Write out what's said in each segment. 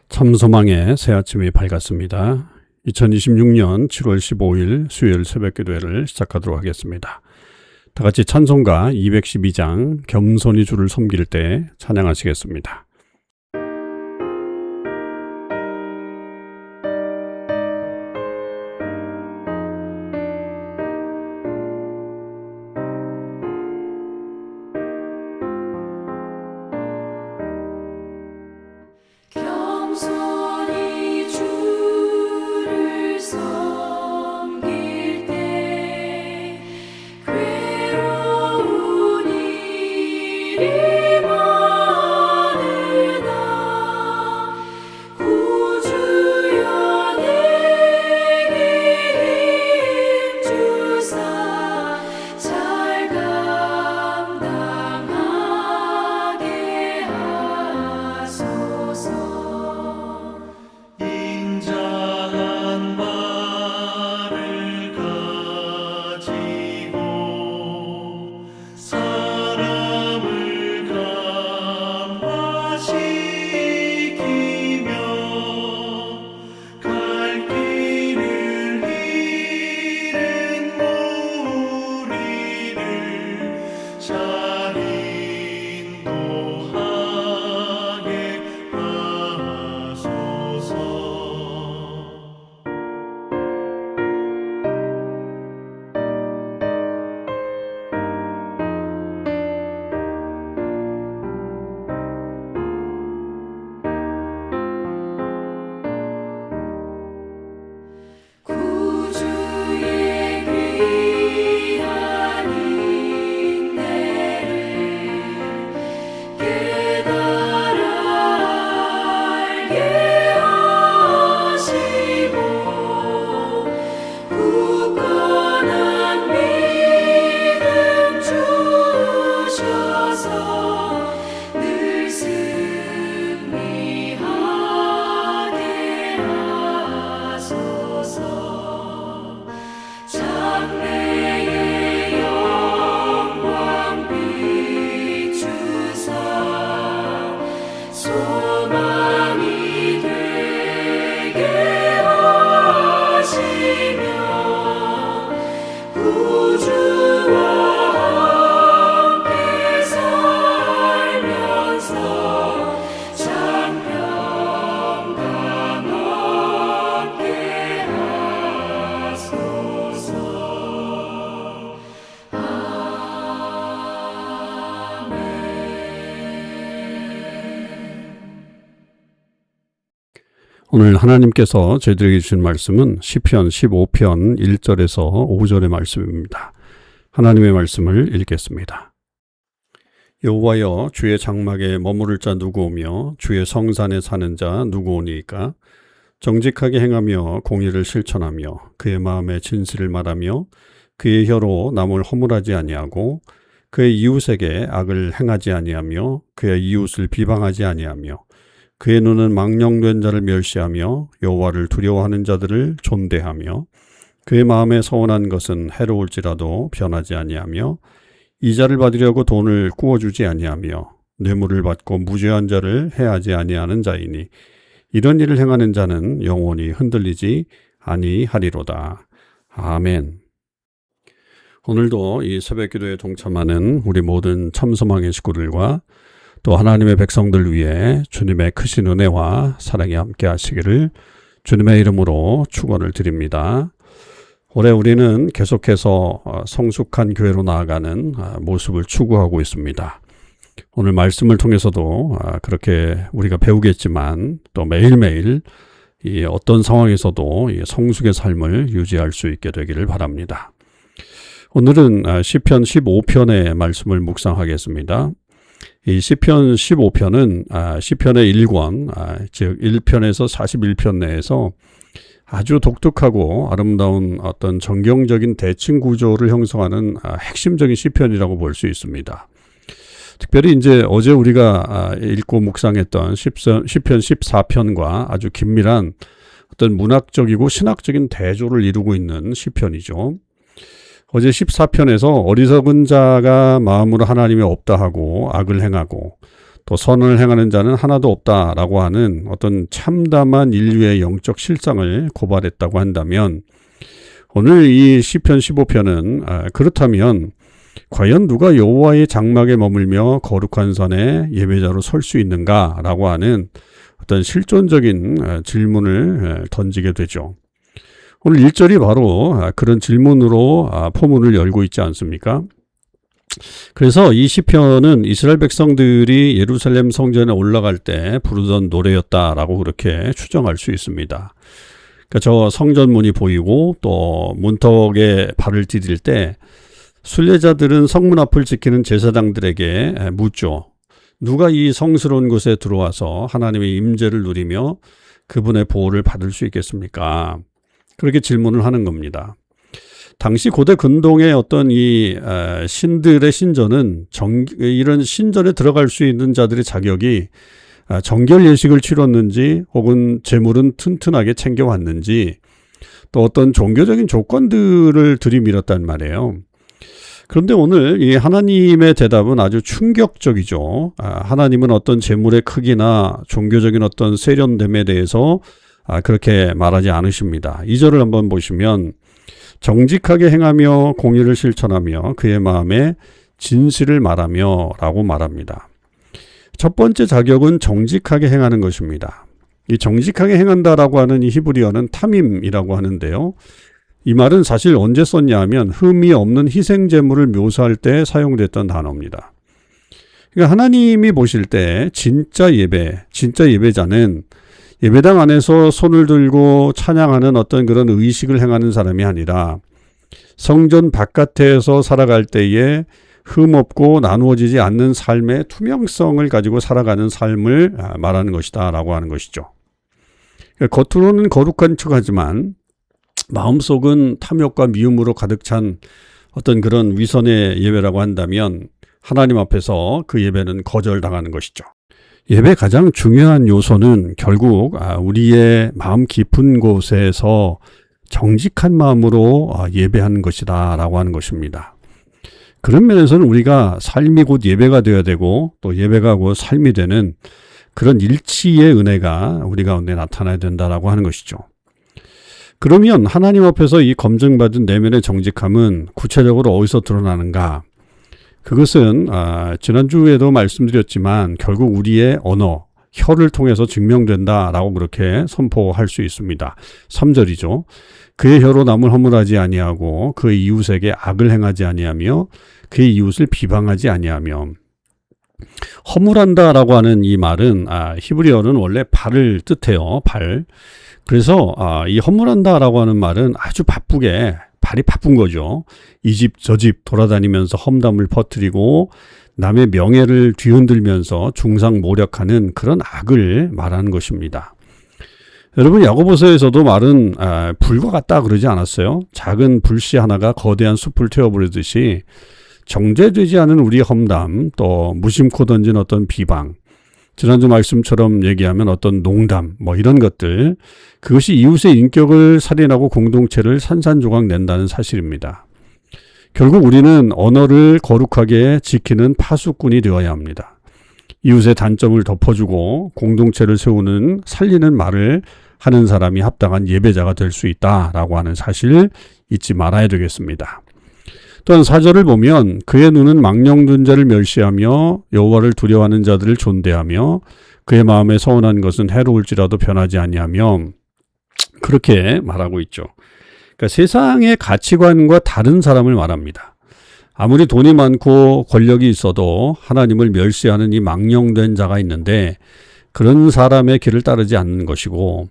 참소망의 새 아침이 밝았습니다. 2026년 7월 15일 수요일 새벽기도회를 시작하도록 하겠습니다. 다 같이 찬송가 212장 겸손히 주를 섬길 때 찬양하시겠습니다. 겸손히 주를 섬길 때 괴로운 일이 많으나 구주여 내게 힘주사 잘 감당하게 하소서. 인자한 말을 가지고 사람을 감화시키며 갈 길을 잃은 무리를 잘 인도하게 하소서. 구주의 귀한 인내를 깨달아 알게 하시고 굳건한 믿음 주셔서 늘 승리하게 하소서. 장래의 영광 비추사 소망이 되게 하시며 구주와 함께 살면서 장평강 얻게 하소서. 오늘 하나님께서 저희들에게 주신 말씀은 시편 15편 1절에서 5절의 말씀입니다. 하나님의 말씀을 읽겠습니다. 여호와여, 주의 장막에 머무를 자 누구오며 주의 성산에 사는 자 누구오니이까? 정직하게 행하며 공의를 실천하며 그의 마음에 진실을 말하며 그의 혀로 남을 허물하지 아니하고 그의 이웃에게 악을 행하지 아니하며 그의 이웃을 비방하지 아니하며 그의 눈은 망령된 자를 멸시하며 여호와를 두려워하는 자들을 존대하며 그의 마음에 서운한 것은 해로울지라도 변하지 아니하며 이자를 받으려고 돈을 구워주지 아니하며 뇌물을 받고 무죄한 자를 해하지 아니하는 자이니 이런 일을 행하는 자는 영원히 흔들리지 아니하리로다. 아멘. 오늘도 이 새벽기도에 동참하는 우리 모든 참소망의 식구들과 또 하나님의 백성들 위해 주님의 크신 은혜와 사랑이 함께 하시기를 주님의 이름으로 축원을 드립니다. 올해 우리는 계속해서 성숙한 교회로 나아가는 모습을 추구하고 있습니다. 오늘 말씀을 통해서도 그렇게 우리가 배우겠지만 또 매일매일 이 어떤 상황에서도 이 성숙의 삶을 유지할 수 있게 되기를 바랍니다. 오늘은 시편 15편의 말씀을 묵상하겠습니다. 이 시편 15편은 시편의 1권, 즉 1편에서 41편 내에서 아주 독특하고 아름다운 어떤 정경적인 대칭 구조를 형성하는 핵심적인 시편이라고 볼 수 있습니다. 특별히 이제 어제 우리가 읽고 묵상했던 시편 14편과 아주 긴밀한 어떤 문학적이고 신학적인 대조를 이루고 있는 시편이죠. 어제 14편에서 어리석은 자가 마음으로 하나님이 없다 하고 악을 행하고 또 선을 행하는 자는 하나도 없다라고 하는 어떤 참담한 인류의 영적 실상을 고발했다고 한다면 오늘 이 시편 15편은 그렇다면 과연 누가 여호와의 장막에 머물며 거룩한 산에 예배자로 설 수 있는가라고 하는 어떤 실존적인 질문을 던지게 되죠. 오늘 1절이 바로 그런 질문으로 포문을 열고 있지 않습니까? 그래서 이 시편은 이스라엘 백성들이 예루살렘 성전에 올라갈 때 부르던 노래였다라고 그렇게 추정할 수 있습니다. 그러니까 저 성전문이 보이고 또 문턱에 발을 디딜 때 순례자들은 성문 앞을 지키는 제사장들에게 묻죠. 누가 이 성스러운 곳에 들어와서 하나님의 임재를 누리며 그분의 보호를 받을 수 있겠습니까? 그렇게 질문을 하는 겁니다. 당시 고대 근동의 어떤 이 신들의 신전은 이런 신전에 들어갈 수 있는 자들의 자격이 정결 예식을 치렀는지 혹은 재물은 튼튼하게 챙겨왔는지 또 어떤 종교적인 조건들을 들이밀었단 말이에요. 그런데 오늘 이 하나님의 대답은 아주 충격적이죠. 하나님은 어떤 재물의 크기나 종교적인 어떤 세련됨에 대해서 그렇게 말하지 않으십니다. 2절을 한번 보시면 정직하게 행하며 공의를 실천하며 그의 마음에 진실을 말하며 라고 말합니다. 첫 번째 자격은 정직하게 행하는 것입니다. 이 정직하게 행한다라고 하는 이 히브리어는 타밈이라고 하는데요. 이 말은 사실 언제 썼냐 하면 흠이 없는 희생제물을 묘사할 때 사용됐던 단어입니다. 그러니까 하나님이 보실 때 진짜 예배자는 예배당 안에서 손을 들고 찬양하는 어떤 그런 의식을 행하는 사람이 아니라 성전 바깥에서 살아갈 때에 흠없고 나누어지지 않는 삶의 투명성을 가지고 살아가는 삶을 말하는 것이다 라고 하는 것이죠. 그러니까 겉으로는 거룩한 척하지만 마음속은 탐욕과 미움으로 가득 찬 어떤 그런 위선의 예배라고 한다면 하나님 앞에서 그 예배는 거절당하는 것이죠. 예배의 가장 중요한 요소는 결국 우리의 마음 깊은 곳에서 정직한 마음으로 예배하는 것이다 라고 하는 것입니다. 그런 면에서는 우리가 삶이 곧 예배가 되어야 되고 또 예배가 곧 삶이 되는 그런 일치의 은혜가 우리 가운데 나타나야 된다라고 하는 것이죠. 그러면 하나님 앞에서 이 검증받은 내면의 정직함은 구체적으로 어디서 드러나는가? 그것은 지난주에도 말씀드렸지만 결국 우리의 언어, 혀를 통해서 증명된다라고 그렇게 선포할 수 있습니다. 3절이죠. 그의 혀로 남을 허물하지 아니하고 그의 이웃에게 악을 행하지 아니하며 그의 이웃을 비방하지 아니하며. 허물한다라고 하는 이 말은 히브리어는 원래 발을 뜻해요. 발. 그래서 이 허물한다라고 하는 말은 아주 바쁘게 발이 바쁜 거죠. 이 집 저 집 돌아다니면서 험담을 퍼뜨리고 남의 명예를 뒤흔들면서 중상모략하는 그런 악을 말하는 것입니다. 여러분 야고보서에서도 말은 불과 같다 그러지 않았어요? 작은 불씨 하나가 거대한 숲을 태워버리듯이 정제되지 않은 우리의 험담 또 무심코 던진 어떤 비방 지난주 말씀처럼 얘기하면 어떤 농담 이런 것들 그것이 이웃의 인격을 살인하고 공동체를 산산조각 낸다는 사실입니다. 결국 우리는 언어를 거룩하게 지키는 파수꾼이 되어야 합니다. 이웃의 단점을 덮어주고 공동체를 세우는 살리는 말을 하는 사람이 합당한 예배자가 될 수 있다라고 하는 사실 잊지 말아야 되겠습니다. 또한 4절을 보면 그의 눈은 망령된 자를 멸시하며 여호와를 두려워하는 자들을 존대하며 그의 마음에 서운한 것은 해로울지라도 변하지 아니하며 그렇게 말하고 있죠. 그러니까 세상의 가치관과 다른 사람을 말합니다. 아무리 돈이 많고 권력이 있어도 하나님을 멸시하는 이 망령된 자가 있는데 그런 사람의 길을 따르지 않는 것이고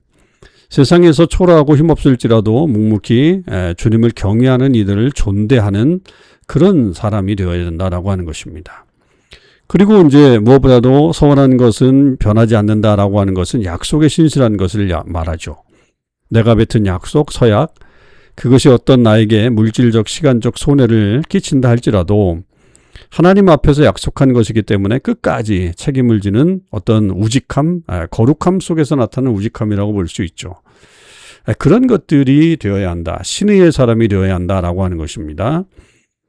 세상에서 초라하고 힘없을지라도 묵묵히 주님을 경외하는 이들을 존대하는 그런 사람이 되어야 된다라고 하는 것입니다. 그리고 이제 무엇보다도 서원한 것은 변하지 않는다라고 하는 것은 약속에 신실한 것을 말하죠. 내가 뱉은 약속, 서약, 그것이 어떤 나에게 물질적, 시간적 손해를 끼친다 할지라도 하나님 앞에서 약속한 것이기 때문에 끝까지 책임을 지는 어떤 우직함, 거룩함 속에서 나타나는 우직함이라고 볼 수 있죠. 그런 것들이 되어야 한다. 신의의 사람이 되어야 한다라고 하는 것입니다.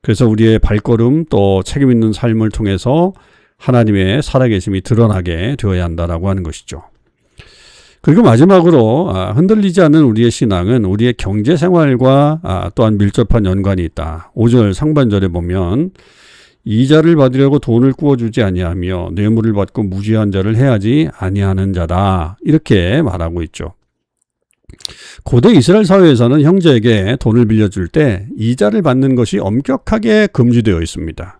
그래서 우리의 발걸음 또 책임 있는 삶을 통해서 하나님의 살아계심이 드러나게 되어야 한다라고 하는 것이죠. 그리고 마지막으로 흔들리지 않는 우리의 신앙은 우리의 경제생활과 또한 밀접한 연관이 있다. 5절 상반절에 보면 이자를 받으려고 돈을 구워주지 아니하며 뇌물을 받고 무지한 자를 해하지 아니하는 자다. 이렇게 말하고 있죠. 고대 이스라엘 사회에서는 형제에게 돈을 빌려줄 때 이자를 받는 것이 엄격하게 금지되어 있습니다.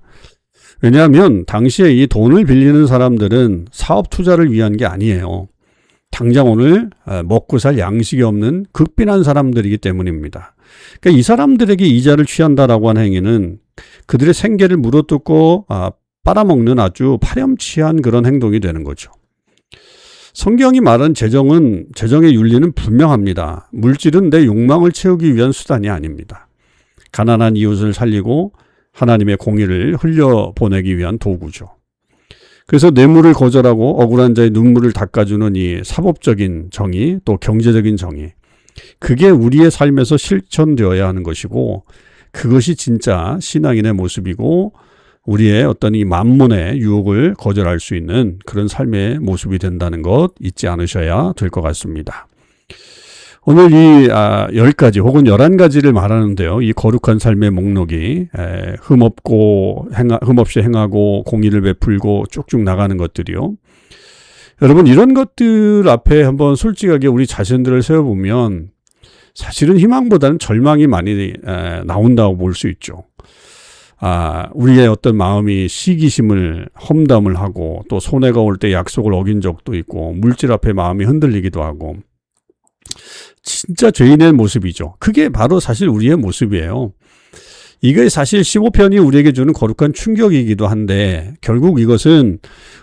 왜냐하면 당시에 이 돈을 빌리는 사람들은 사업 투자를 위한 게 아니에요. 당장 오늘 먹고 살 양식이 없는 극빈한 사람들이기 때문입니다. 그러니까 이 사람들에게 이자를 취한다라고 하는 행위는 그들의 생계를 물어뜯고 빨아먹는 아주 파렴치한 그런 행동이 되는 거죠. 성경이 말한 재정의 윤리는 분명합니다. 물질은 내 욕망을 채우기 위한 수단이 아닙니다. 가난한 이웃을 살리고 하나님의 공의를 흘려보내기 위한 도구죠. 그래서 뇌물을 거절하고 억울한 자의 눈물을 닦아주는 이 사법적인 정의, 또 경제적인 정의, 그게 우리의 삶에서 실천되어야 하는 것이고, 그것이 진짜 신앙인의 모습이고 우리의 어떤 이 만몬의 유혹을 거절할 수 있는 그런 삶의 모습이 된다는 것 잊지 않으셔야 될 것 같습니다. 오늘 이 10가지 혹은 11가지를 말하는데요. 이 거룩한 삶의 목록이 흠없이 행하고 공의를 베풀고 쭉쭉 나가는 것들이요. 여러분, 이런 것들 앞에 한번 솔직하게 우리 자신들을 세워보면 사실은 희망보다는 절망이 많이 나온다고 볼 수 있죠. 우리의 어떤 마음이 시기심을 험담을 하고 또 손해가 올 때 약속을 어긴 적도 있고 물질 앞에 마음이 흔들리기도 하고 진짜 죄인의 모습이죠. 그게 바로 사실 우리의 모습이에요. 이게 사실 15편이 우리에게 주는 거룩한 충격이기도 한데 결국 이것은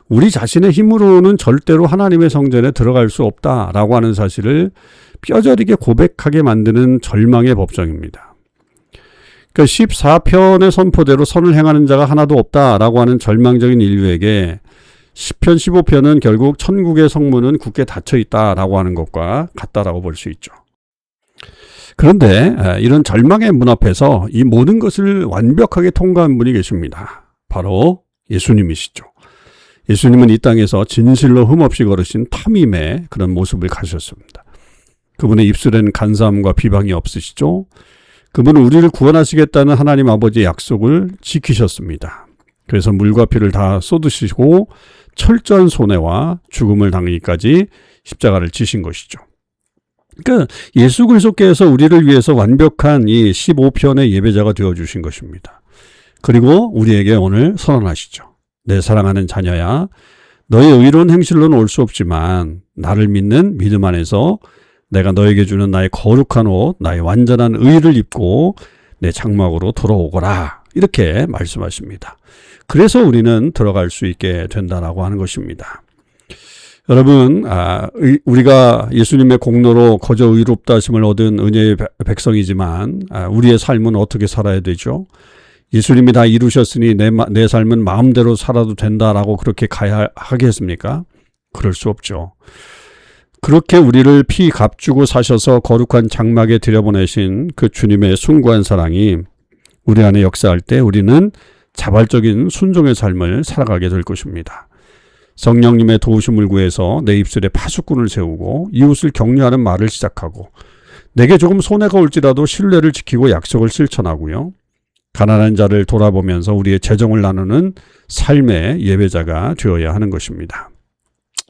우리 자신의 힘으로는 절대로 하나님의 성전에 들어갈 수 없다라고 하는 사실을 뼈저리게 고백하게 만드는 절망의 법정입니다. 그러니까 14편의 선포대로 선을 행하는 자가 하나도 없다라고 하는 절망적인 인류에게 10편, 15편은 결국 천국의 성문은 굳게 닫혀 있다라고 하는 것과 같다라고 볼 수 있죠. 그런데 이런 절망의 문 앞에서 이 모든 것을 완벽하게 통과한 분이 계십니다. 바로 예수님이시죠. 예수님은 이 땅에서 진실로 흠없이 걸으신 탐임의 그런 모습을 가셨습니다. 그분의 입술에는 간사함과 비방이 없으시죠. 그분은 우리를 구원하시겠다는 하나님 아버지의 약속을 지키셨습니다. 그래서 물과 피를 다 쏟으시고 철저한 손해와 죽음을 당하기까지 십자가를 지신 것이죠. 그러니까 예수 그리스도께서 우리를 위해서 완벽한 이 15편의 예배자가 되어주신 것입니다. 그리고 우리에게 오늘 선언하시죠. 내 사랑하는 자녀야, 너의 의로운 행실로는 올 수 없지만 나를 믿는 믿음 안에서 내가 너에게 주는 나의 거룩한 옷, 나의 완전한 의를 입고 내 장막으로 돌아오거라. 이렇게 말씀하십니다. 그래서 우리는 들어갈 수 있게 된다라고 하는 것입니다. 여러분, 우리가 예수님의 공로로 거저 의롭다 하심을 얻은 은혜의 백성이지만 우리의 삶은 어떻게 살아야 되죠? 예수님이 다 이루셨으니 내 삶은 마음대로 살아도 된다라고 그렇게 가야 하겠습니까? 그럴 수 없죠. 그렇게 우리를 피 값주고 사셔서 거룩한 장막에 들여보내신 그 주님의 숭고한 사랑이 우리 안에 역사할 때 우리는 자발적인 순종의 삶을 살아가게 될 것입니다. 성령님의 도우심을 구해서 내 입술에 파수꾼을 세우고 이웃을 격려하는 말을 시작하고 내게 조금 손해가 올지라도 신뢰를 지키고 약속을 실천하고요. 가난한 자를 돌아보면서 우리의 재정을 나누는 삶의 예배자가 되어야 하는 것입니다.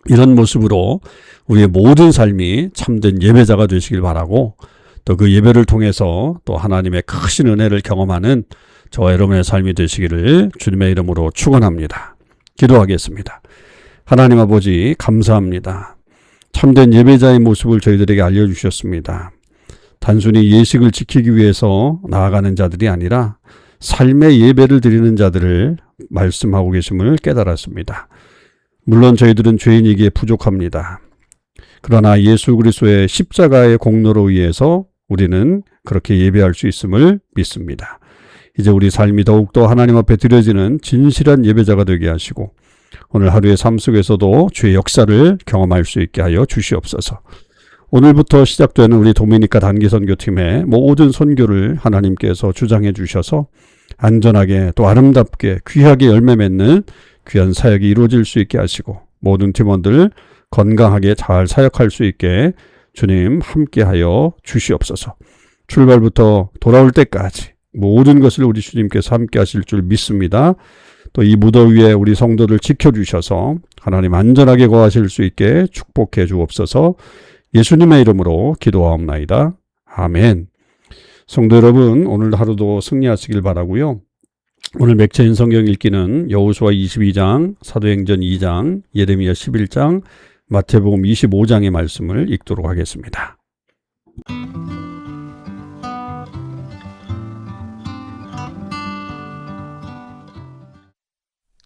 이런 모습으로 우리의 모든 삶이 참된 예배자가 되시길 바라고 또 그 예배를 통해서 또 하나님의 크신 은혜를 경험하는 저와 여러분의 삶이 되시기를 주님의 이름으로 축원합니다. 기도하겠습니다. 하나님 아버지 감사합니다. 참된 예배자의 모습을 저희들에게 알려주셨습니다. 단순히 예식을 지키기 위해서 나아가는 자들이 아니라 삶의 예배를 드리는 자들을 말씀하고 계심을 깨달았습니다. 물론 저희들은 죄인이기에 부족합니다. 그러나 예수 그리스도의 십자가의 공로로 의해서 우리는 그렇게 예배할 수 있음을 믿습니다. 이제 우리 삶이 더욱더 하나님 앞에 드려지는 진실한 예배자가 되게 하시고 오늘 하루의 삶 속에서도 주의 역사를 경험할 수 있게 하여 주시옵소서. 오늘부터 시작되는 우리 도미니카 단기 선교팀의 모든 선교를 하나님께서 주장해 주셔서 안전하게 또 아름답게 귀하게 열매 맺는 귀한 사역이 이루어질 수 있게 하시고 모든 팀원들 건강하게 잘 사역할 수 있게 주님 함께하여 주시옵소서. 출발부터 돌아올 때까지 모든 것을 우리 주님께서 함께 하실 줄 믿습니다. 또 이 무더위에 우리 성도들 지켜주셔서 하나님 안전하게 거하실 수 있게 축복해 주옵소서. 예수님의 이름으로 기도하옵나이다. 아멘. 성도 여러분, 오늘 하루도 승리하시길 바라고요. 오늘 맥체인 성경 읽기는 여호수아 22장, 사도행전 2장, 예레미야 11장, 마태복음 25장의 말씀을 읽도록 하겠습니다.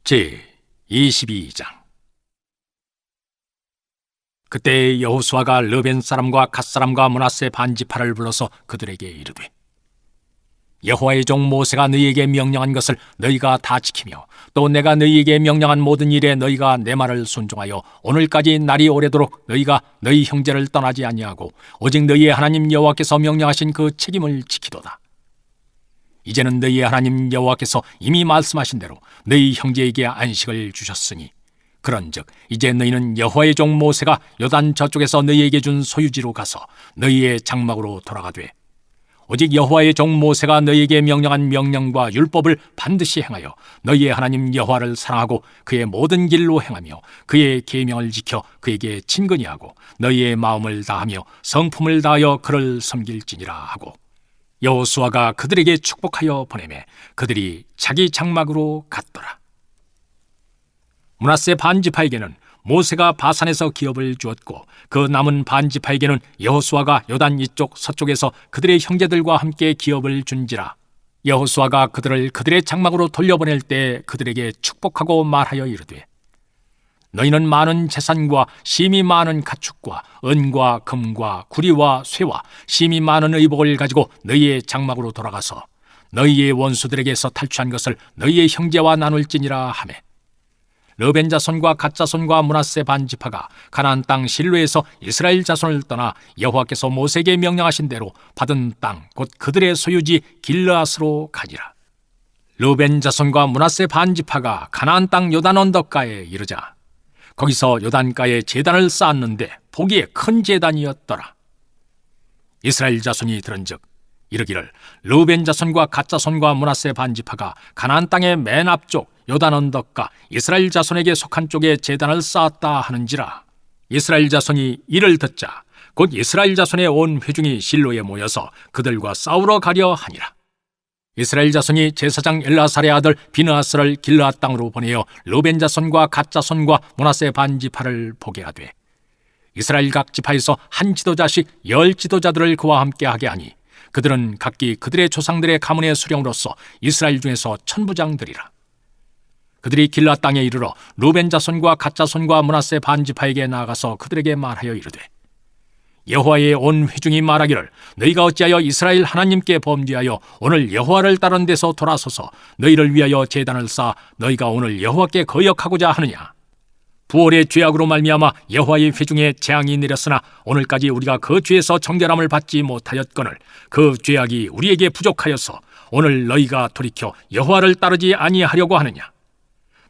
제 22장. 그때 여호수아가 르벤 사람과 갓 사람과 므낫세 반지파를 불러서 그들에게 이르되, 여호와의 종 모세가 너희에게 명령한 것을 너희가 다 지키며 또 내가 너희에게 명령한 모든 일에 너희가 내 말을 순종하여 오늘까지 날이 오래도록 너희가 너희 형제를 떠나지 아니하고 오직 너희의 하나님 여호와께서 명령하신 그 책임을 지키도다. 이제는 너희의 하나님 여호와께서 이미 말씀하신 대로 너희 형제에게 안식을 주셨으니 그런즉 이제 너희는 여호와의 종 모세가 요단 저쪽에서 너희에게 준 소유지로 가서 너희의 장막으로 돌아가되 오직 여호와의 종 모세가 너희에게 명령한 명령과 율법을 반드시 행하여 너희의 하나님 여호와를 사랑하고 그의 모든 길로 행하며 그의 계명을 지켜 그에게 친근히 하고 너희의 마음을 다하며 성품을 다하여 그를 섬길지니라 하고 여호수아가 그들에게 축복하여 보내매 그들이 자기 장막으로 갔더라. 므낫세 반지파에게는 모세가 바산에서 기업을 주었고 그 남은 반지파에게는 여호수아가 요단 이쪽 서쪽에서 그들의 형제들과 함께 기업을 준지라. 여호수아가 그들을 그들의 장막으로 돌려보낼 때 그들에게 축복하고 말하여 이르되, 너희는 많은 재산과 심이 많은 가축과 은과 금과 구리와 쇠와 심이 많은 의복을 가지고 너희의 장막으로 돌아가서 너희의 원수들에게서 탈취한 것을 너희의 형제와 나눌지니라 하매, 르벤 자손과 갓 자손과 므낫세 반지파가 가나안 땅 실로에서 이스라엘 자손을 떠나 여호와께서 모세에게 명령하신 대로 받은 땅 곧 그들의 소유지 길르앗으로 가니라. 르벤 자손과 므낫세 반지파가 가나안 땅 요단 언덕가에 이르자 거기서 요단가에 제단을 쌓았는데 보기에 큰 제단이었더라. 이스라엘 자손이 들은즉 이르기를 르벤 자손과 갓 자손과 므낫세 반지파가 가나안 땅의 맨 앞쪽 요단 언덕가 이스라엘 자손에게 속한 쪽에 제단을 쌓았다 하는지라. 이스라엘 자손이 이를 듣자 곧 이스라엘 자손의 온 회중이 실로에 모여서 그들과 싸우러 가려 하니라. 이스라엘 자손이 제사장 엘라살의 아들 비느하스를 길르앗 땅으로 보내어 르벤 자손과 갓 자손과 므낫세 반지파를 보게 하되 이스라엘 각 지파에서 한 지도자씩 10 지도자들을 그와 함께 하게 하니 그들은 각기 그들의 조상들의 가문의 수령으로서 이스라엘 중에서 천부장들이라. 그들이 길르앗 땅에 이르러 르벤 자손과 갓 자손과 므낫세 반지파에게 나아가서 그들에게 말하여 이르되, 여호와의 온 회중이 말하기를 너희가 어찌하여 이스라엘 하나님께 범죄하여 오늘 여호와를 따른 데서 돌아서서 너희를 위하여 제단을 쌓아 너희가 오늘 여호와께 거역하고자 하느냐. 부올의 죄악으로 말미암아 여호와의 회중에 재앙이 내렸으나 오늘까지 우리가 그 죄에서 정결함을 받지 못하였거늘 그 죄악이 우리에게 부족하여서 오늘 너희가 돌이켜 여호와를 따르지 아니하려고 하느냐.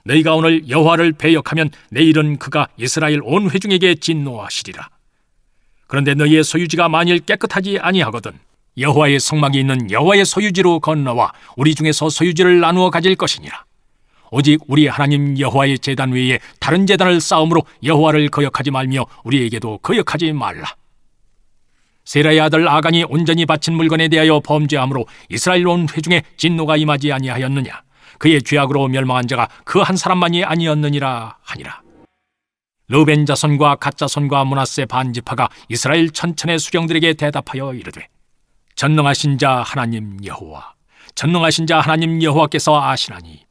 너희가 오늘 여호와를 배역하면 내일은 그가 이스라엘 온 회중에게 진노하시리라. 그런데 너희의 소유지가 만일 깨끗하지 아니하거든 여호와의 성막이 있는 여호와의 소유지로 건너와 우리 중에서 소유지를 나누어 가질 것이니라. 오직 우리 하나님 여호와의 제단 외에 다른 제단을 쌓음으로 여호와를 거역하지 말며 우리에게도 거역하지 말라. 세라의 아들 아간이 온전히 바친 물건에 대하여 범죄함으로 이스라엘 온 회중에 진노가 임하지 아니하였느냐. 그의 죄악으로 멸망한 자가 그 한 사람만이 아니었느니라 하니라. 르벤 자손과 갓 자손과 므낫세 반지파가 이스라엘 천천의 수령들에게 대답하여 이르되, 전능하신 자 하나님 여호와, 전능하신 자 하나님 여호와께서 아시나니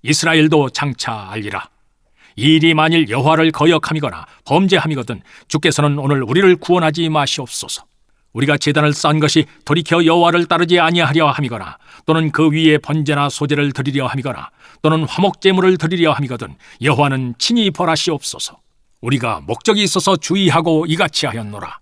이스라엘도 장차 알리라. 이 일이 만일 여호와를 거역함이거나 범죄함이거든 주께서는 오늘 우리를 구원하지 마시옵소서. 우리가 제단을 쌓은 것이 돌이켜 여호와를 따르지 아니하려 함이거나 또는 그 위에 번제나 소제를 드리려 함이거나 또는 화목제물을 드리려 함이거든 여호와는 친히 벌하시옵소서. 우리가 목적이 있어서 주의하고 이같이 하였노라.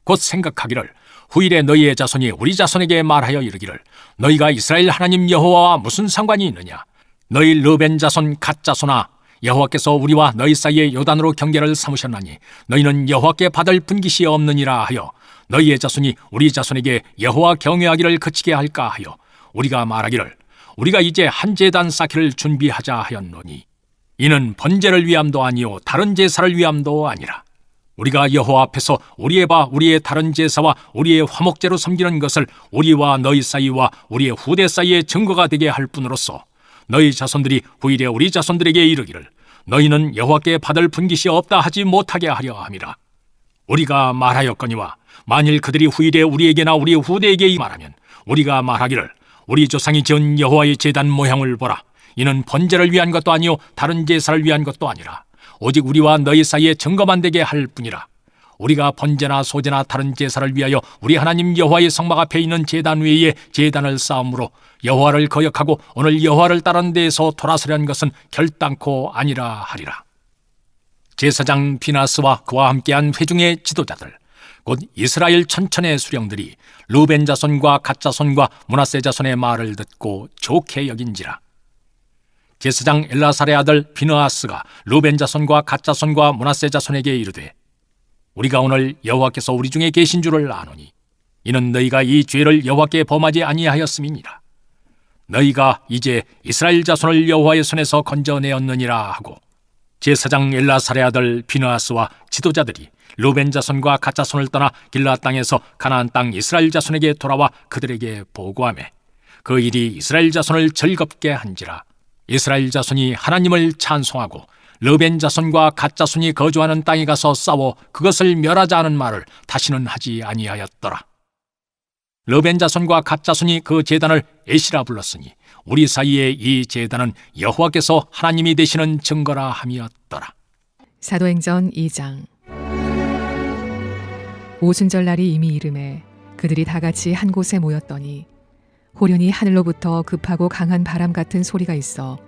곧 생각하기를 후일에 너희의 자손이 우리 자손에게 말하여 이르기를 너희가 이스라엘 하나님 여호와와 무슨 상관이 있느냐. 너희 르벤 자손 갓 자손아 여호와께서 우리와 너희 사이에 요단으로 경계를 삼으셨나니 너희는 여호와께 받을 분깃이 없느니라 하여 너희의 자손이 우리 자손에게 여호와 경외하기를 그치게 할까 하여 우리가 말하기를 우리가 이제 한 제단 쌓기를 준비하자 하였노니 이는 번제를 위함도 아니요 다른 제사를 위함도 아니라 우리가 여호와 앞에서 우리의 바 우리의 다른 제사와 우리의 화목제로 섬기는 것을 우리와 너희 사이와 우리의 후대 사이에 증거가 되게 할 뿐으로서 너희 자손들이 후일에 우리 자손들에게 이르기를 너희는 여호와께 받을 분깃이 없다 하지 못하게 하려 함이라. 우리가 말하였거니와 만일 그들이 후일에 우리에게나 우리 후대에게 말하면 우리가 말하기를 우리 조상이 지은 여호와의 제단 모형을 보라. 이는 번제를 위한 것도 아니요 다른 제사를 위한 것도 아니라 오직 우리와 너희 사이에 증거만 되게 할 뿐이라. 우리가 번제나 소제나 다른 제사를 위하여 우리 하나님 여호와의 성막 앞에 있는 제단 위에 제단을 쌓음으로 여호와를 거역하고 오늘 여호와를 따르는 데에서 돌아서려는 것은 결단코 아니라 하리라. 제사장 비나스와 그와 함께한 회중의 지도자들 곧 이스라엘 천천의 수령들이 르벤 자손과 갓 자손과 므낫세 자손의 말을 듣고 좋게 여긴지라. 제사장 엘라살의 아들 비느하스가 르벤 자손과 갓 자손과 므낫세 자손에게 이르되 우리가 오늘 여호와께서 우리 중에 계신 줄을 아노니 이는 너희가 이 죄를 여호와께 범하지 아니하였음이니라. 너희가 이제 이스라엘 자손을 여호와의 손에서 건져내었느니라 하고 제사장 엘라살의 아들 비느하스와 지도자들이 르벤 자손과 갓 자손을 떠나 길라 땅에서 가나안 땅 이스라엘 자손에게 돌아와 그들에게 보고하매 그 일이 이스라엘 자손을 즐겁게 한지라. 이스라엘 자손이 하나님을 찬송하고 르벤 자손과 갓 자손이 거주하는 땅에 가서 싸워 그것을 멸하자 하는 말을 다시는 하지 아니하였더라. 르벤 자손과 갓 자손이 그 제단을 에시라 불렀으니 우리 사이에 이 제단은 여호와께서 하나님이 되시는 증거라 함이었더라. 사도행전 2장. 오순절 날이 이미 이름에 그들이 다 같이 한 곳에 모였더니 호련히 하늘로부터 급하고 강한 바람 같은 소리가 있어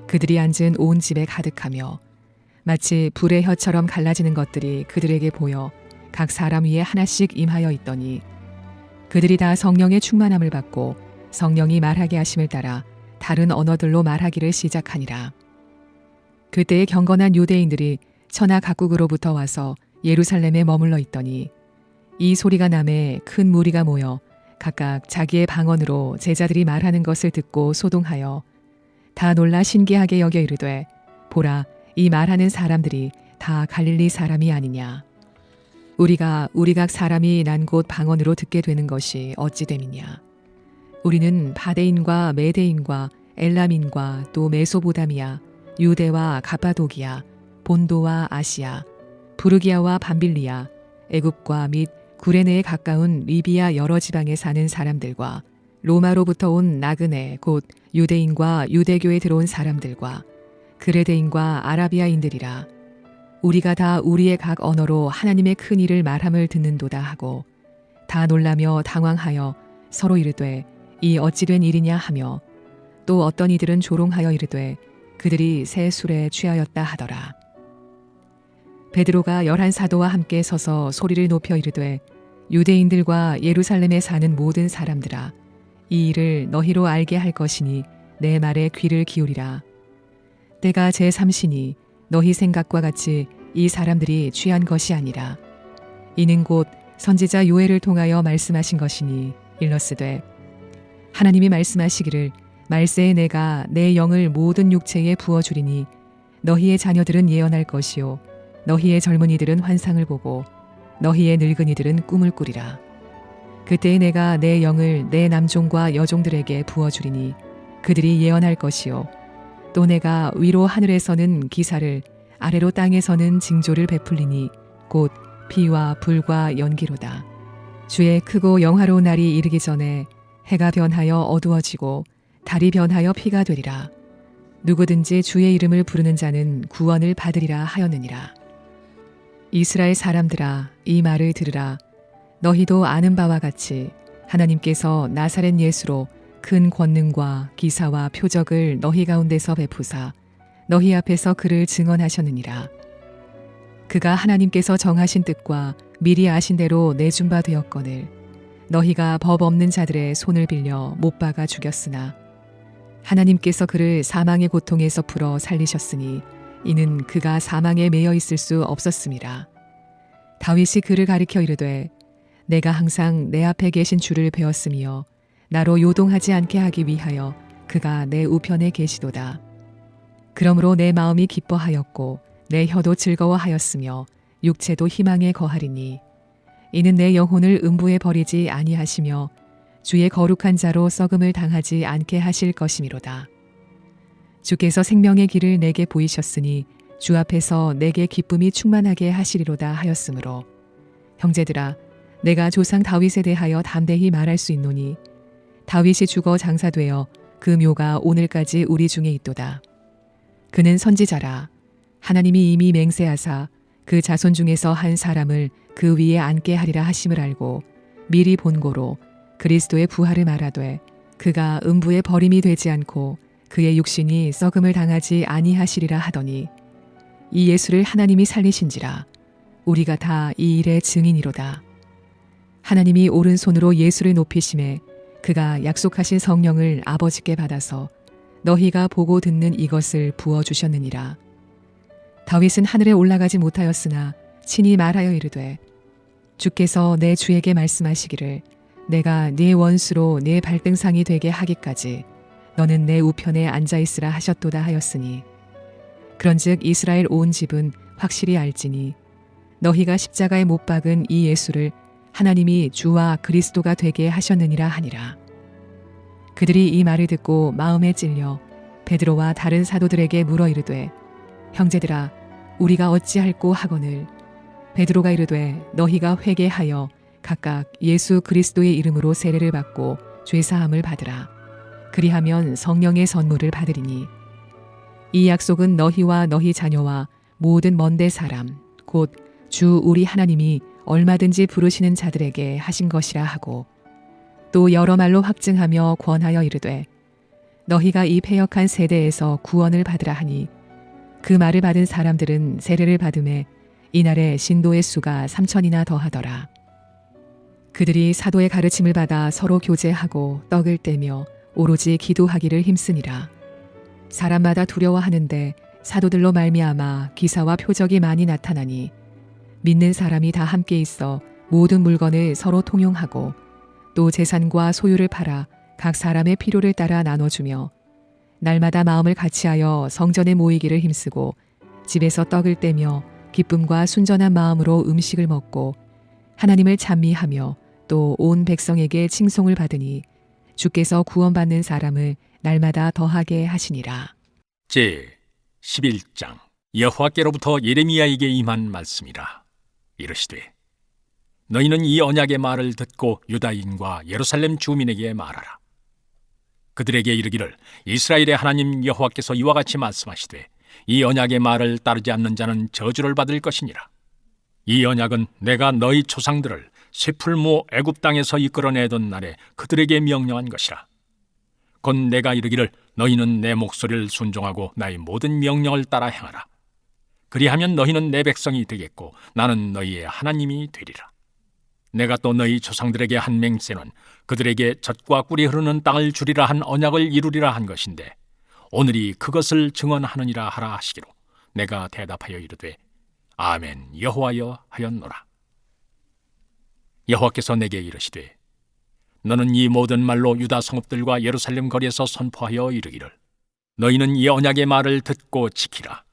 그들이 앉은 온 집에 가득하며 마치 불의 혀처럼 갈라지는 것들이 그들에게 보여 각 사람 위에 하나씩 임하여 있더니 그들이 다 성령의 충만함을 받고 성령이 말하게 하심을 따라 다른 언어들로 말하기를 시작하니라. 그때에 경건한 유대인들이 천하 각국으로부터 와서 예루살렘에 머물러 있더니 이 소리가 나매 큰 무리가 모여 각각 자기의 방언으로 제자들이 말하는 것을 듣고 소동하여 다 놀라 신기하게 여겨 이르되 보라 이 말하는 사람들이 다 갈릴리 사람이 아니냐. 우리가 우리 각 사람이 난 곳 방언으로 듣게 되는 것이 어찌 됨이냐. 우리는 바데인과 메데인과 엘람인과 또 메소보다미아, 유대와 가파도기아, 본도와 아시아, 부르기아와 밤빌리아, 애굽과 및 구레네에 가까운 리비아 여러 지방에 사는 사람들과 로마로부터 온 나그네 곧 유대인과 유대교에 들어온 사람들과 그레데인과 아라비아인들이라. 우리가 다 우리의 각 언어로 하나님의 큰 일을 말함을 듣는도다 하고 다 놀라며 당황하여 서로 이르되 이 어찌 된 일이냐 하며 또 어떤 이들은 조롱하여 이르되 그들이 새 술에 취하였다 하더라. 베드로가 11사도와 함께 서서 소리를 높여 이르되 유대인들과 예루살렘에 사는 모든 사람들아 이 일을 너희로 알게 할 것이니 내 말에 귀를 기울이라. 때가 제3시니 너희 생각과 같이 이 사람들이 취한 것이 아니라 이는 곧 선지자 요엘을 통하여 말씀하신 것이니 일러스되 하나님이 말씀하시기를 말세에 내가 내 영을 모든 육체에 부어주리니 너희의 자녀들은 예언할 것이요 너희의 젊은이들은 환상을 보고 너희의 늙은이들은 꿈을 꾸리라. 그때에 내가 내 영을 내 남종과 여종들에게 부어주리니 그들이 예언할 것이요 또 내가 위로 하늘에서는 기사를 아래로 땅에서는 징조를 베풀리니 곧 비와 불과 연기로다. 주의 크고 영화로운 날이 이르기 전에 해가 변하여 어두워지고 달이 변하여 피가 되리라. 누구든지 주의 이름을 부르는 자는 구원을 받으리라 하였느니라. 이스라엘 사람들아 이 말을 들으라. 너희도 아는 바와 같이 하나님께서 나사렛 예수로 큰 권능과 기사와 표적을 너희 가운데서 베푸사 너희 앞에서 그를 증언하셨느니라. 그가 하나님께서 정하신 뜻과 미리 아신 대로 내준 바 되었거늘 너희가 법 없는 자들의 손을 빌려 못 박아 죽였으나 하나님께서 그를 사망의 고통에서 풀어 살리셨으니 이는 그가 사망에 매여 있을 수 없었음이라. 다윗이 그를 가리켜 이르되 내가 항상 내 앞에 계신 주를 배웠으며 나로 요동하지 않게 하기 위하여 그가 내 우편에 계시도다. 그러므로 내 마음이 기뻐하였고 내 혀도 즐거워하였으며 육체도 희망에 거하리니 이는 내 영혼을 음부에 버리지 아니하시며 주의 거룩한 자로 썩음을 당하지 않게 하실 것이미로다. 주께서 생명의 길을 내게 보이셨으니 주 앞에서 내게 기쁨이 충만하게 하시리로다 하였으므로 형제들아 내가 조상 다윗에 대하여 담대히 말할 수 있노니 다윗이 죽어 장사되어 그 묘가 오늘까지 우리 중에 있도다. 그는 선지자라. 하나님이 이미 맹세하사 그 자손 중에서 한 사람을 그 위에 앉게 하리라 하심을 알고 미리 본고로 그리스도의 부활을 말하되 그가 음부에 버림이 되지 않고 그의 육신이 썩음을 당하지 아니하시리라 하더니 이 예수를 하나님이 살리신지라. 우리가 다 이 일의 증인이로다. 하나님이 오른손으로 예수를 높이심에 그가 약속하신 성령을 아버지께 받아서 너희가 보고 듣는 이것을 부어주셨느니라. 다윗은 하늘에 올라가지 못하였으나 친히 말하여 이르되 주께서 내 주에게 말씀하시기를 내가 네 원수로 네 발등상이 되게 하기까지 너는 내 우편에 앉아있으라 하셨도다 하였으니 그런즉 이스라엘 온 집은 확실히 알지니 너희가 십자가에 못 박은 이 예수를 하나님이 주와 그리스도가 되게 하셨느니라 하니라. 그들이 이 말을 듣고 마음에 찔려 베드로와 다른 사도들에게 물어 이르되 형제들아 우리가 어찌할꼬 하거늘 베드로가 이르되 너희가 회개하여 각각 예수 그리스도의 이름으로 세례를 받고 죄사함을 받으라. 그리하면 성령의 선물을 받으리니 이 약속은 너희와 너희 자녀와 모든 먼데 사람 곧 주 우리 하나님이 얼마든지 부르시는 자들에게 하신 것이라 하고 또 여러 말로 확증하며 권하여 이르되 너희가 이 패역한 세대에서 구원을 받으라 하니 그 말을 받은 사람들은 세례를 받음에 이날에 신도의 수가 3,000이나 더하더라. 그들이 사도의 가르침을 받아 서로 교제하고 떡을 떼며 오로지 기도하기를 힘쓰니라. 사람마다 두려워하는데 사도들로 말미암아 기사와 표적이 많이 나타나니 믿는 사람이 다 함께 있어 모든 물건을 서로 통용하고 또 재산과 소유를 팔아 각 사람의 필요를 따라 나눠주며 날마다 마음을 같이하여 성전에 모이기를 힘쓰고 집에서 떡을 떼며 기쁨과 순전한 마음으로 음식을 먹고 하나님을 찬미하며 또 온 백성에게 칭송을 받으니 주께서 구원받는 사람을 날마다 더하게 하시니라. 제 11장 여호와께로부터 예레미야에게 임한 말씀이라. 이르시되 너희는 이 언약의 말을 듣고 유다인과 예루살렘 주민에게 말하라. 그들에게 이르기를 이스라엘의 하나님 여호와께서 이와 같이 말씀하시되 이 언약의 말을 따르지 않는 자는 저주를 받을 것이니라. 이 언약은 내가 너희 조상들을 쇠풀무 애굽 땅에서 이끌어내던 날에 그들에게 명령한 것이라. 곧 내가 이르기를 너희는 내 목소리를 순종하고 나의 모든 명령을 따라 행하라. 그리하면 너희는 내 백성이 되겠고 나는 너희의 하나님이 되리라. 내가 또 너희 조상들에게 한 맹세는 그들에게 젖과 꿀이 흐르는 땅을 주리라 한 언약을 이루리라 한 것인데 오늘이 그것을 증언하느니라 하라 하시기로 내가 대답하여 이르되 아멘 여호와여 하였노라. 여호와께서 내게 이르시되 너는 이 모든 말로 유다 성읍들과 예루살렘 거리에서 선포하여 이르기를 너희는 이 언약의 말을 듣고 지키라.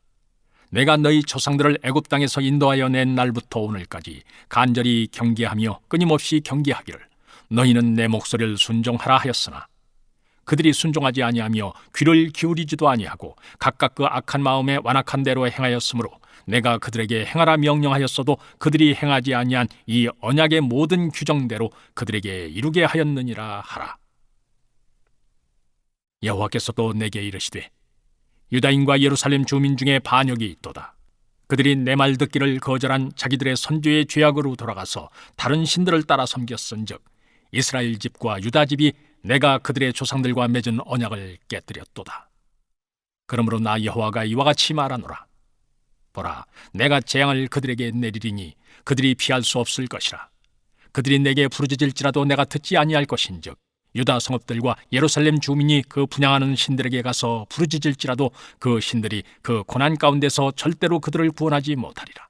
내가 너희 조상들을 애굽 땅에서 인도하여 낸 날부터 오늘까지 간절히 경계하며 끊임없이 경계하기를 너희는 내 목소리를 순종하라 하였으나 그들이 순종하지 아니하며 귀를 기울이지도 아니하고 각각 그 악한 마음에 완악한 대로 행하였으므로 내가 그들에게 행하라 명령하였어도 그들이 행하지 아니한 이 언약의 모든 규정대로 그들에게 이루게 하였느니라 하라. 여호와께서도 내게 이르시되 유다인과 예루살렘 주민 중에 반역이 있도다. 그들이 내 말 듣기를 거절한 자기들의 선조의 죄악으로 돌아가서 다른 신들을 따라 섬겼은즉 이스라엘 집과 유다 집이 내가 그들의 조상들과 맺은 언약을 깨뜨렸도다. 그러므로 나 여호와가 이와 같이 말하노라. 보라, 내가 재앙을 그들에게 내리리니 그들이 피할 수 없을 것이라. 그들이 내게 부르짖을지라도 내가 듣지 아니할 것인즉 유다 성읍들과 예루살렘 주민이 그 분향하는 신들에게 가서 부르짖을지라도 그 신들이 그 고난 가운데서 절대로 그들을 구원하지 못하리라.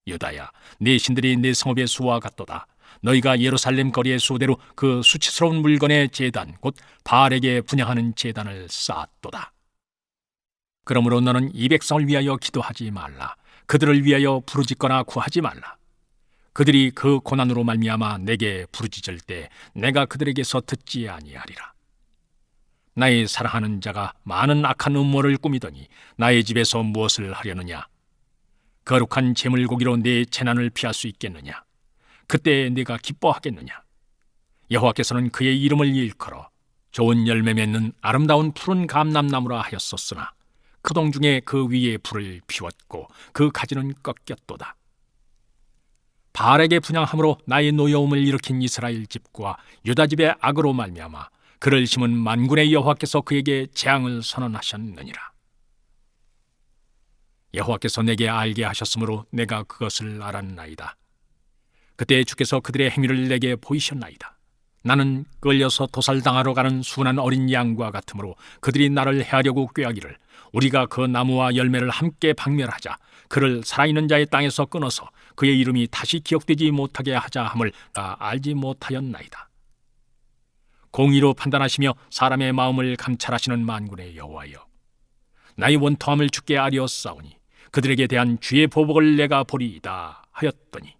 유다야, 네 신들이 네 성읍의 수와 같도다. 너희가 예루살렘 거리의 수대로 그 수치스러운 물건의 제단 곧 바알에게 분향하는 제단을 쌓았도다. 그러므로 너는 이 백성을 위하여 기도하지 말라. 그들을 위하여 부르짖거나 구하지 말라. 그들이 그 고난으로 말미암아 내게 부르짖을 때 내가 그들에게서 듣지 아니하리라. 나의 사랑하는 자가 많은 악한 음모를 꾸미더니 나의 집에서 무엇을 하려느냐? 거룩한 제물고기로 내 재난을 피할 수 있겠느냐? 그때 네가 기뻐하겠느냐? 여호와께서는 그의 이름을 일컬어 좋은 열매 맺는 아름다운 푸른 감람나무라 하였었으나 그 동 중에 그 위에 불을 피웠고 그 가지는 꺾였도다. 바알에게 분향함으로 나의 노여움을 일으킨 이스라엘 집과 유다 집의 악으로 말미암아 그를 심은 만군의 여호와께서 그에게 재앙을 선언하셨느니라. 여호와께서 내게 알게 하셨으므로 내가 그것을 알았나이다. 그때 주께서 그들의 행위를 내게 보이셨나이다. 나는 끌려서 도살당하러 가는 순한 어린 양과 같으므로 그들이 나를 해하려고 꾀하기를 우리가 그 나무와 열매를 함께 박멸하자 그를 살아있는 자의 땅에서 끊어서 그의 이름이 다시 기억되지 못하게 하자 함을 다 알지 못하였나이다. 공의로 판단하시며 사람의 마음을 감찰하시는 만군의 여호와여, 나의 원통함을 주께 아뢰었사오니 그들에게 대한 주의 보복을 내가 보리이다 하였더니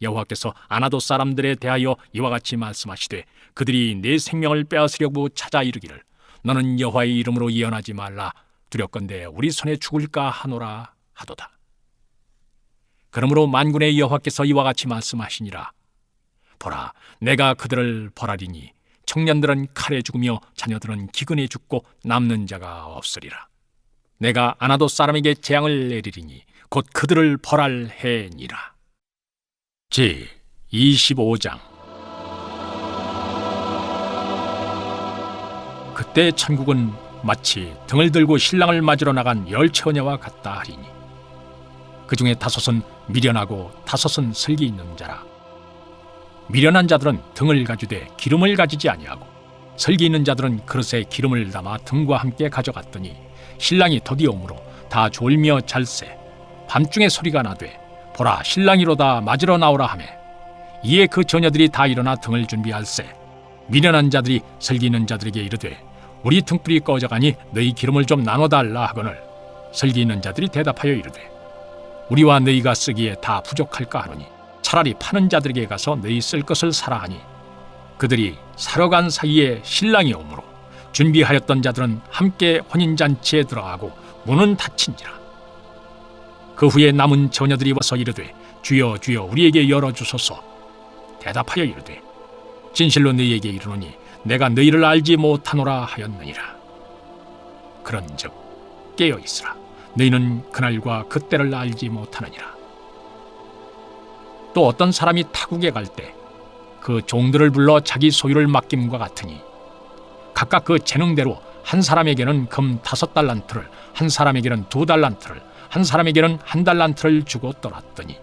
여호와께서 아나도 사람들에 대하여 이와 같이 말씀하시되 그들이 내 생명을 빼앗으려고 찾아 이르기를 너는 여호와의 이름으로 예언하지 말라. 두렵건대 우리 손에 죽을까 하노라 하도다. 그러므로 만군의 여호와께서 이와 같이 말씀하시니라. 보라, 내가 그들을 벌하리니 청년들은 칼에 죽으며 자녀들은 기근에 죽고 남는 자가 없으리라. 내가 아나도 사람에게 재앙을 내리리니 곧 그들을 벌할 해니라. 제 25장. 그때 천국은 마치 등을 들고 신랑을 맞으러 나간 열처녀와 같다 하리니 그 중에 5은 미련하고 5은 슬기 있는 자라. 미련한 자들은 등을 가지되 기름을 가지지 아니하고 슬기 있는 자들은 그릇에 기름을 담아 등과 함께 가져갔더니 신랑이 더디어 오므로 다 졸며 잘세. 밤중에 소리가 나되 보라, 신랑이로다, 맞으러 나오라 하매 이에 그 처녀들이 다 일어나 등을 준비할세. 미련한 자들이 슬기 있는 자들에게 이르되 우리 등불이 꺼져가니 너희 기름을 좀 나눠달라 하거늘 슬기 있는 자들이 대답하여 이르되 우리와 너희가 쓰기에 다 부족할까 하노니 차라리 파는 자들에게 가서 너희 쓸 것을 사라 하니 그들이 사러 간 사이에 신랑이 오므로 준비하였던 자들은 함께 혼인잔치에 들어가고 문은 닫힌지라. 그 후에 남은 처녀들이 와서 이르되 주여 주여 우리에게 열어주소서. 대답하여 이르되 진실로 너희에게 이르노니 내가 너희를 알지 못하노라 하였느니라. 그런즉 깨어 있으라. 너희는 그날과 그때를 알지 못하느니라. 또 어떤 사람이 타국에 갈 때 그 종들을 불러 자기 소유를 맡김과 같으니 각각 그 재능대로 한 사람에게는 금 5달란트를, 한 사람에게는 2달란트를, 한 사람에게는 1달란트를 주고 떠났더니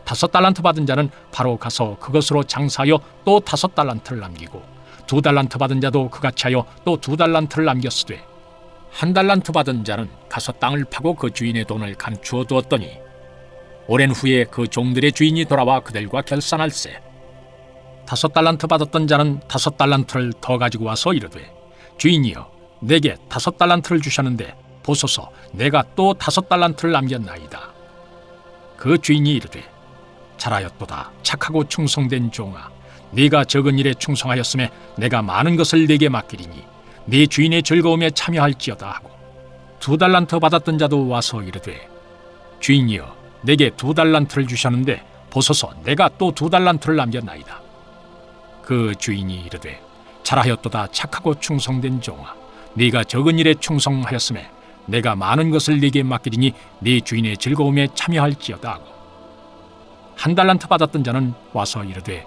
5달란트 받은 자는 바로 가서 그것으로 장사하여 또 5달란트를 남기고 2달란트 받은 자도 그같이 하여 또 2달란트를 남겼으되 1달란트 받은 자는 가서 땅을 파고 그 주인의 돈을 감추어 두었더니 오랜 후에 그 종들의 주인이 돌아와 그들과 결산할세. 5달란트 받았던 자는 5달란트를 더 가지고 와서 이르되 주인이여, 내게 5달란트를 주셨는데 보소서, 내가 또 5달란트를 남겼나이다. 그 주인이 이르되 잘하였도다, 착하고 충성된 종아. 네가 적은 일에 충성하였음에 내가 많은 것을 네게 맡기리니 네 주인의 즐거움에 참여할지어다 하고 2달란트 받았던 자도 와서 이르되 주인이여, 내게 2달란트를 주셨는데 보소서, 내가 또 2달란트를 남겼나이다. 그 주인이 이르되 잘하였도다, 착하고 충성된 종아. 네가 적은 일에 충성하였음에 내가 많은 것을 네게 맡기리니 네 주인의 즐거움에 참여할지어다 하고 1달란트 받았던 자는 와서 이르되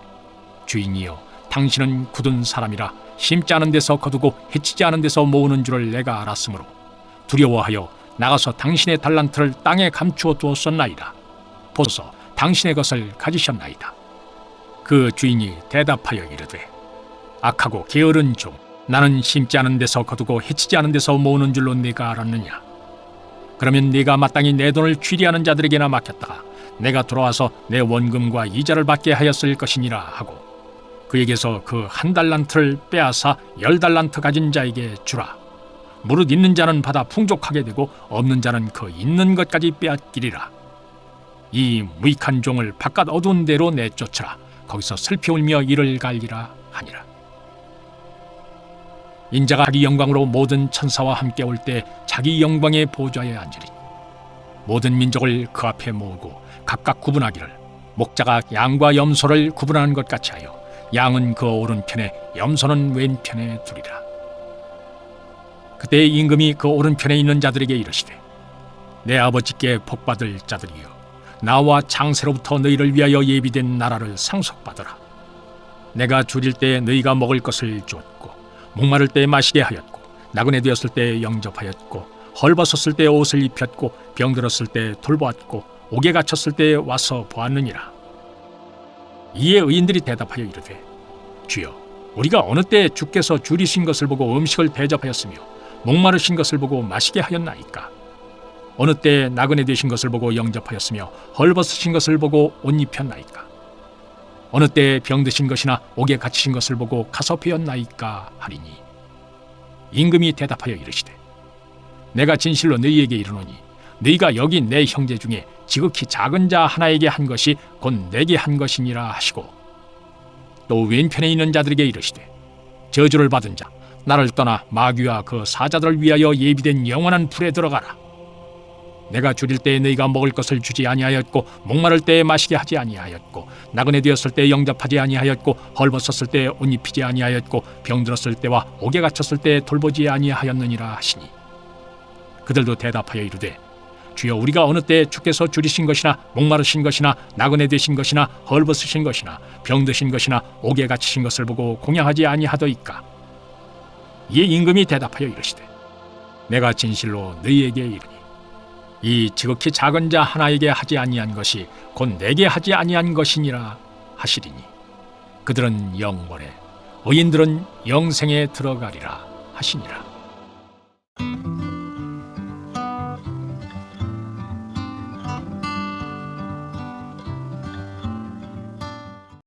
주인이여, 당신은 굳은 사람이라 심지 않은 데서 거두고 해치지 않은 데서 모으는 줄을 내가 알았으므로 두려워하여 나가서 당신의 달란트를 땅에 감추어 두었었나이다. 보소서, 당신의 것을 가지셨나이다. 그 주인이 대답하여 이르되 악하고 게으른 종, 나는 심지 않은 데서 거두고 해치지 않은 데서 모으는 줄로 네가 알았느냐? 그러면 네가 마땅히 내 돈을 취리하는 자들에게나 맡겼다가 내가 돌아와서 내 원금과 이자를 받게 하였을 것이니라 하고 그에게서 그 1달란트를 빼앗아 10달란트 가진 자에게 주라. 무릇 있는 자는 받아 풍족하게 되고 없는 자는 그 있는 것까지 빼앗기리라. 이 무익한 종을 바깥 어두운 데로 내쫓으라. 거기서 슬피 울며 이를 갈리라 하니라. 인자가 자기 영광으로 모든 천사와 함께 올 때 자기 영광의 보좌에 앉으리. 모든 민족을 그 앞에 모으고 각각 구분하기를 목자가 양과 염소를 구분하는 것 같이 하여 양은 그 오른편에 염소는 왼편에 두리라. 그때 임금이 그 오른편에 있는 자들에게 이르시되 내 아버지께 복받을 자들이여 나와 장세로부터 너희를 위하여 예비된 나라를 상속받으라. 내가 줄일 때 너희가 먹을 것을 주었고 목마를 때 마시게 하였고 나그네 되었을 때 영접하였고 헐벗었을 때 옷을 입혔고 병들었을 때 돌보았고 옥에 갇혔을 때 와서 보았느니라. 이에 의인들이 대답하여 이르되 주여 우리가 어느 때 주께서 줄이신 것을 보고 음식을 대접하였으며 목마르신 것을 보고 마시게 하였나이까? 어느 때 나그네 되신 것을 보고 영접하였으며 헐벗으신 것을 보고 옷 입혔나이까? 어느 때 병드신 것이나 옥에 갇히신 것을 보고 가섭하였나이까 하리니 임금이 대답하여 이르시되 내가 진실로 너희에게 이르노니 너희가 여기 내 형제 중에 지극히 작은 자 하나에게 한 것이 곧 내게 한 것이니라 하시고 또 왼편에 있는 자들에게 이르시되 저주를 받은 자 나를 떠나 마귀와 그 사자들을 위하여 예비된 영원한 불에 들어가라. 내가 줄일 때에 너희가 먹을 것을 주지 아니하였고 목마를 때에 마시게 하지 아니하였고 나그네 되었을 때 영접하지 아니하였고 헐벗었을 때 옷 입히지 아니하였고 병들었을 때와 옥에 갇혔을 때 돌보지 아니하였느니라 하시니 그들도 대답하여 이르되 주여 우리가 어느 때 주께서 줄이신 것이나 목마르신 것이나 나그네 되신 것이나 헐벗으신 것이나 병드신 것이나 옥에 갇히신 것을 보고 공양하지 아니하더이까? 이에 임금이 대답하여 이르시되 내가 진실로 너희에게 이르니 이 지극히 작은 자 하나에게 하지 아니한 것이 곧 내게 하지 아니한 것이니라 하시리니 그들은 영원에 의인들은 영생에 들어가리라 하시니라.